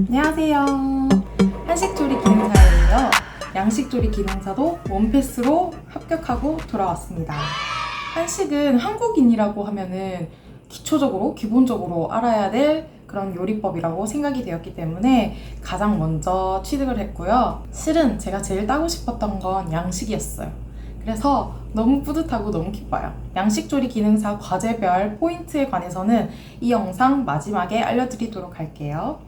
안녕하세요. 한식조리 기능사예요. 양식조리 기능사도 원패스로 합격하고 돌아왔습니다. 한식은 한국인이라고 하면은 기본적으로 알아야 될 그런 요리법이라고 생각이 되었기 때문에 가장 먼저 취득을 했고요. 실은 제가 제일 따고 싶었던 건 양식이었어요. 그래서 너무 뿌듯하고 너무 기뻐요. 양식조리 기능사 과제별 포인트에 관해서는 이 영상 마지막에 알려드리도록 할게요.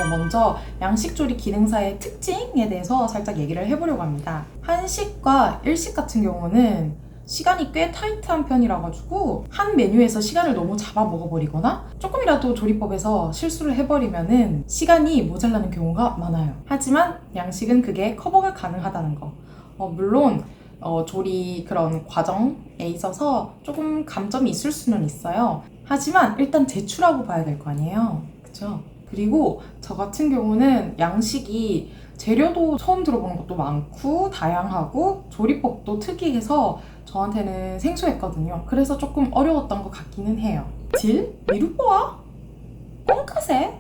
먼저 양식조리 기능사의 특징에 대해서 살짝 얘기를 해보려고 합니다. 한식과 일식 같은 경우는 시간이 꽤 타이트한 편이라 가지고 한 메뉴에서 시간을 너무 잡아 먹어버리거나 조금이라도 조리법에서 실수를 해버리면은 시간이 모자라는 경우가 많아요. 하지만 양식은 그게 커버가 가능하다는 거. 물론 조리 그런 과정에 있어서 조금 감점이 있을 수는 있어요. 하지만 일단 제출하고 봐야 될 거 아니에요. 그쵸? 그리고 저 같은 경우는 양식이 재료도 처음 들어보는 것도 많고 다양하고 조리법도 특이해서 저한테는 생소했거든요. 그래서 조금 어려웠던 것 같기는 해요. 딜? 미루뽀아? 꽁카세?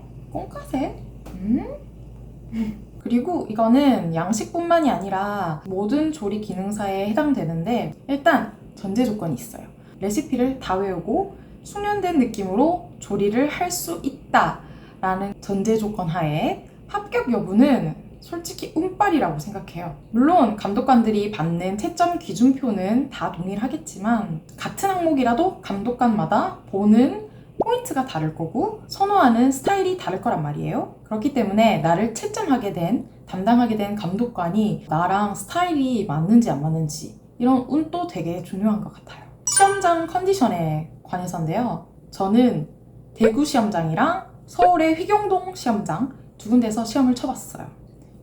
그리고 이거는 양식뿐만이 아니라 모든 조리 기능사에 해당되는데 일단 전제 조건이 있어요. 레시피를 다 외우고 숙련된 느낌으로 조리를 할 수 있다 라는 전제 조건 하에 합격 여부는 솔직히 운빨이라고 생각해요. 물론 감독관들이 받는 채점 기준표는 다 동일하겠지만 같은 항목이라도 감독관마다 보는 포인트가 다를 거고 선호하는 스타일이 다를 거란 말이에요. 그렇기 때문에 나를 채점하게 된, 담당하게 된 감독관이 나랑 스타일이 맞는지 안 맞는지 이런 운도 되게 중요한 것 같아요. 시험장 컨디션에 관해서인데요. 저는 대구 시험장이랑 서울의 휘경동 시험장 두 군데서 시험을 쳐봤어요.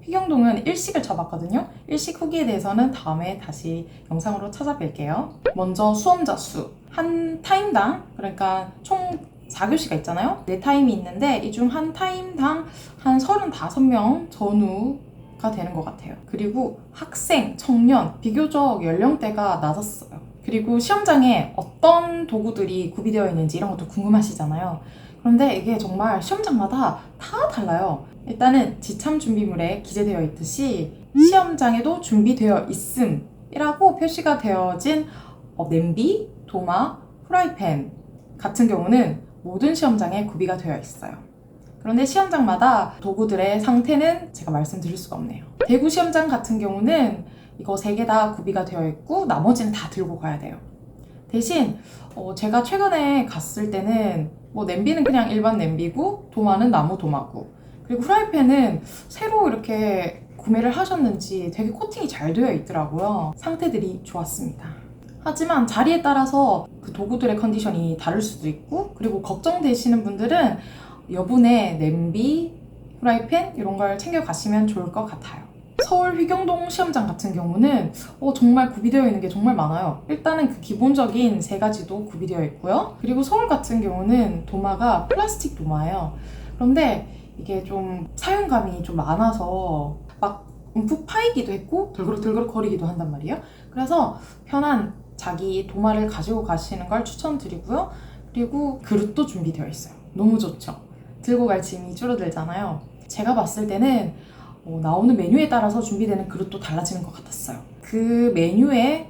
휘경동은 일식을 쳐봤거든요. 일식 후기에 대해서는 다음에 다시 영상으로 찾아뵐게요. 먼저 수험자 수. 한 타임당, 그러니까 총 4교시가 있잖아요. 4타임이 있는데 이 중 한 타임당 한 35명 전후가 되는 것 같아요. 그리고 학생, 청년, 비교적 연령대가 낮았어요. 그리고 시험장에 어떤 도구들이 구비되어 있는지 이런 것도 궁금하시잖아요. 그런데 이게 정말 시험장마다 다 달라요. 일단은 지참 준비물에 기재되어 있듯이 시험장에도 준비되어 있음이라고 표시가 되어진 냄비, 도마, 프라이팬 같은 경우는 모든 시험장에 구비가 되어 있어요. 그런데 시험장마다 도구들의 상태는 제가 말씀드릴 수가 없네요. 대구 시험장 같은 경우는 이거 3개 다 구비가 되어 있고 나머지는 다 들고 가야 돼요. 대신 제가 최근에 갔을 때는 냄비는 그냥 일반 냄비고 도마는 나무 도마고 그리고 프라이팬은 새로 이렇게 구매를 하셨는지 되게 코팅이 잘 되어 있더라고요. 상태들이 좋았습니다. 하지만 자리에 따라서 그 도구들의 컨디션이 다를 수도 있고 그리고 걱정되시는 분들은 여분의 냄비, 프라이팬 이런 걸 챙겨 가시면 좋을 것 같아요. 서울 휘경동 시험장 같은 경우는 정말 구비되어 있는 게 정말 많아요. 일단은 그 기본적인 3가지도 구비되어 있고요. 그리고 서울 같은 경우는 도마가 플라스틱 도마예요. 그런데 이게 좀 사용감이 좀 많아서 막 움푹 파이기도 했고 덜그럭 거리기도 한단 말이에요. 그래서 편한 자기 도마를 가지고 가시는 걸 추천드리고요. 그리고 그릇도 준비되어 있어요. 너무 좋죠. 들고 갈 짐이 줄어들잖아요. 제가 봤을 때는 나오는 메뉴에 따라서 준비되는 그릇도 달라지는 것 같았어요. 그 메뉴에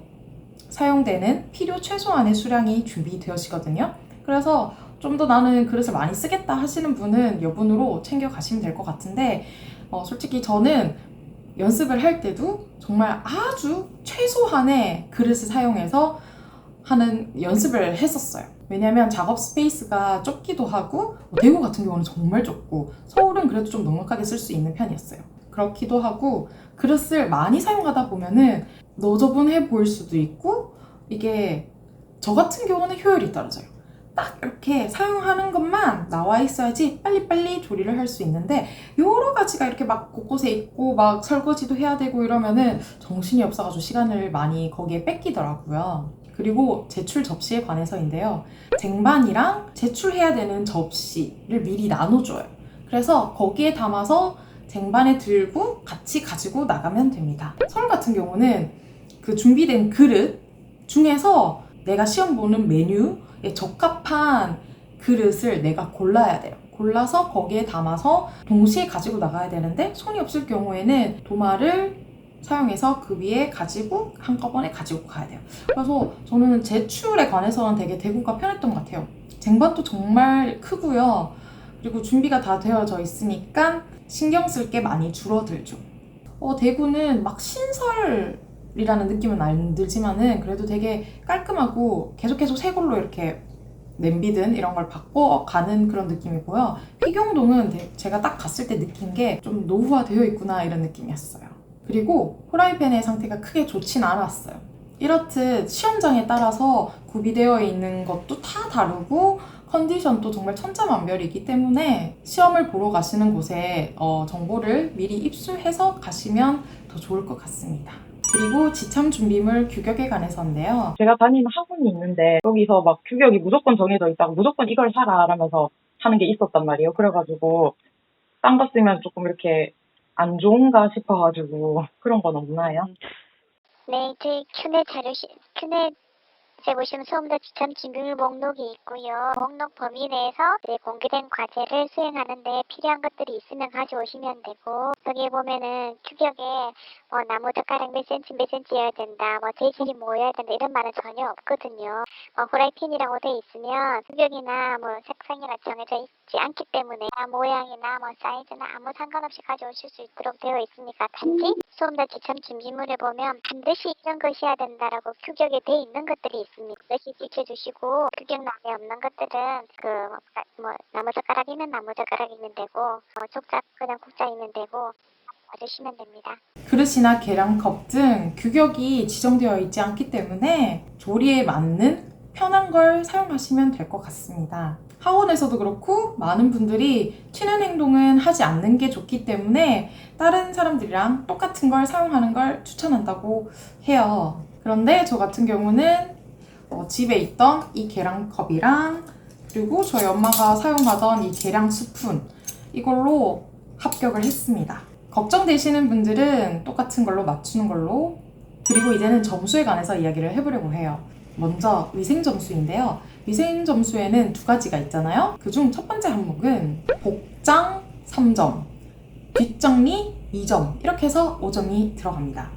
사용되는 필요 최소한의 수량이 준비되어지거든요. 그래서 좀 더 나는 그릇을 많이 쓰겠다 하시는 분은 여분으로 챙겨 가시면 될 것 같은데 솔직히 저는 연습을 할 때도 정말 아주 최소한의 그릇을 사용해서 하는 연습을 했었어요. 왜냐면 작업 스페이스가 좁기도 하고 대구 같은 경우는 정말 좁고 서울은 그래도 좀 넉넉하게 쓸 수 있는 편이었어요. 그렇기도 하고 그릇을 많이 사용하다 보면은 너저분해 보일 수도 있고 이게 저 같은 경우는 효율이 떨어져요. 딱 이렇게 사용하는 것만 나와 있어야지 빨리빨리 조리를 할 수 있는데 여러 가지가 이렇게 막 곳곳에 있고 막 설거지도 해야 되고 이러면은 정신이 없어가지고 시간을 많이 거기에 뺏기더라고요. 그리고 제출 접시에 관해서인데요. 쟁반이랑 제출해야 되는 접시를 미리 나눠줘요. 그래서 거기에 담아서 쟁반에 들고 같이 가지고 나가면 됩니다. 서울 같은 경우는 그 준비된 그릇 중에서 내가 시험 보는 메뉴에 적합한 그릇을 내가 골라야 돼요. 골라서 거기에 담아서 동시에 가지고 나가야 되는데 손이 없을 경우에는 도마를 사용해서 그 위에 가지고 한꺼번에 가지고 가야 돼요. 그래서 저는 제출에 관해서는 되게 대구가 편했던 것 같아요. 쟁반도 정말 크고요. 그리고 준비가 다 되어져 있으니까 신경 쓸 게 많이 줄어들죠. 대구는 막 신설이라는 느낌은 안 들지만은 그래도 되게 깔끔하고 계속 새 걸로 이렇게 냄비든 이런 걸 바꿔가는 그런 느낌이고요. 피경동은 제가 딱 갔을 때 느낀 게 좀 노후화되어 있구나 이런 느낌이었어요. 그리고 프라이팬의 상태가 크게 좋진 않았어요. 이렇듯 시험장에 따라서 구비되어 있는 것도 다 다르고 컨디션도 정말 천차만별이기 때문에 시험을 보러 가시는 곳에 정보를 미리 입수해서 가시면 더 좋을 것 같습니다. 그리고 지참 준비물 규격에 관해서인데요. 제가 다니는 학원이 있는데 거기서 막 규격이 무조건 정해져 있다고 무조건 이걸 사라 라면서 하는 게 있었단 말이에요. 그래가지고 딴 거 쓰면 조금 이렇게 안 좋은가 싶어가지고 그런 건 없나요? 네, 저희 큐넷에 보시면 수험자 지참 준비물 목록이 있고요. 목록 범위 내에서 공개된 과제를 수행하는 데 필요한 것들이 있으면 가져오시면 되고, 여기에 보면은 규격에 나무 젓가락 몇 센치여야 된다, 재질이 뭐여야 된다 이런 말은 전혀 없거든요. 후라이팬이라고 돼 있으면 규격이나 색상이나 정해져 있지 않기 때문에 모양이나 사이즈나 아무 상관없이 가져오실 수 있도록 되어 있으니까, 단지 수험자 지참 준비물에 보면 반드시 이런 것이어야 된다라고 규격에 돼 있는 것들이 있습니다. 그것이 지켜주시고, 규격란에 없는 것들은 나무 젓가락이면 나무 젓가락이면 되고, 족자 그냥 국자이면 되고 와주시면 됩니다. 그릇이나 계량컵 등 규격이 지정되어 있지 않기 때문에 조리에 맞는 편한 걸 사용하시면 될 것 같습니다. 학원에서도 그렇고 많은 분들이 튀는 행동은 하지 않는 게 좋기 때문에 다른 사람들이랑 똑같은 걸 사용하는 걸 추천한다고 해요. 그런데 저 같은 경우는 집에 있던 이 계량컵이랑 그리고 저희 엄마가 사용하던 이 계량 스푼, 이걸로 합격을 했습니다. 걱정되시는 분들은 똑같은 걸로 맞추는 걸로. 그리고 이제는 점수에 관해서 이야기를 해보려고 해요. 먼저 위생 점수인데요. 위생 점수에는 두 가지가 있잖아요. 그중 첫 번째 항목은 복장 3점, 뒷정리 2점, 이렇게 해서 5점이 들어갑니다.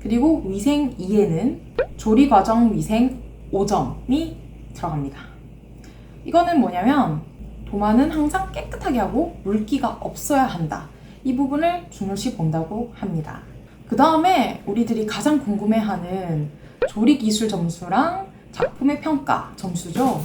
그리고 위생 2에는 조리 과정 위생 5점이 들어갑니다. 이거는 뭐냐면 도마는 항상 깨끗하게 하고 물기가 없어야 한다. 이 부분을 중요시 본다고 합니다. 그 다음에 우리들이 가장 궁금해하는 조리 기술 점수랑 작품의 평가 점수죠.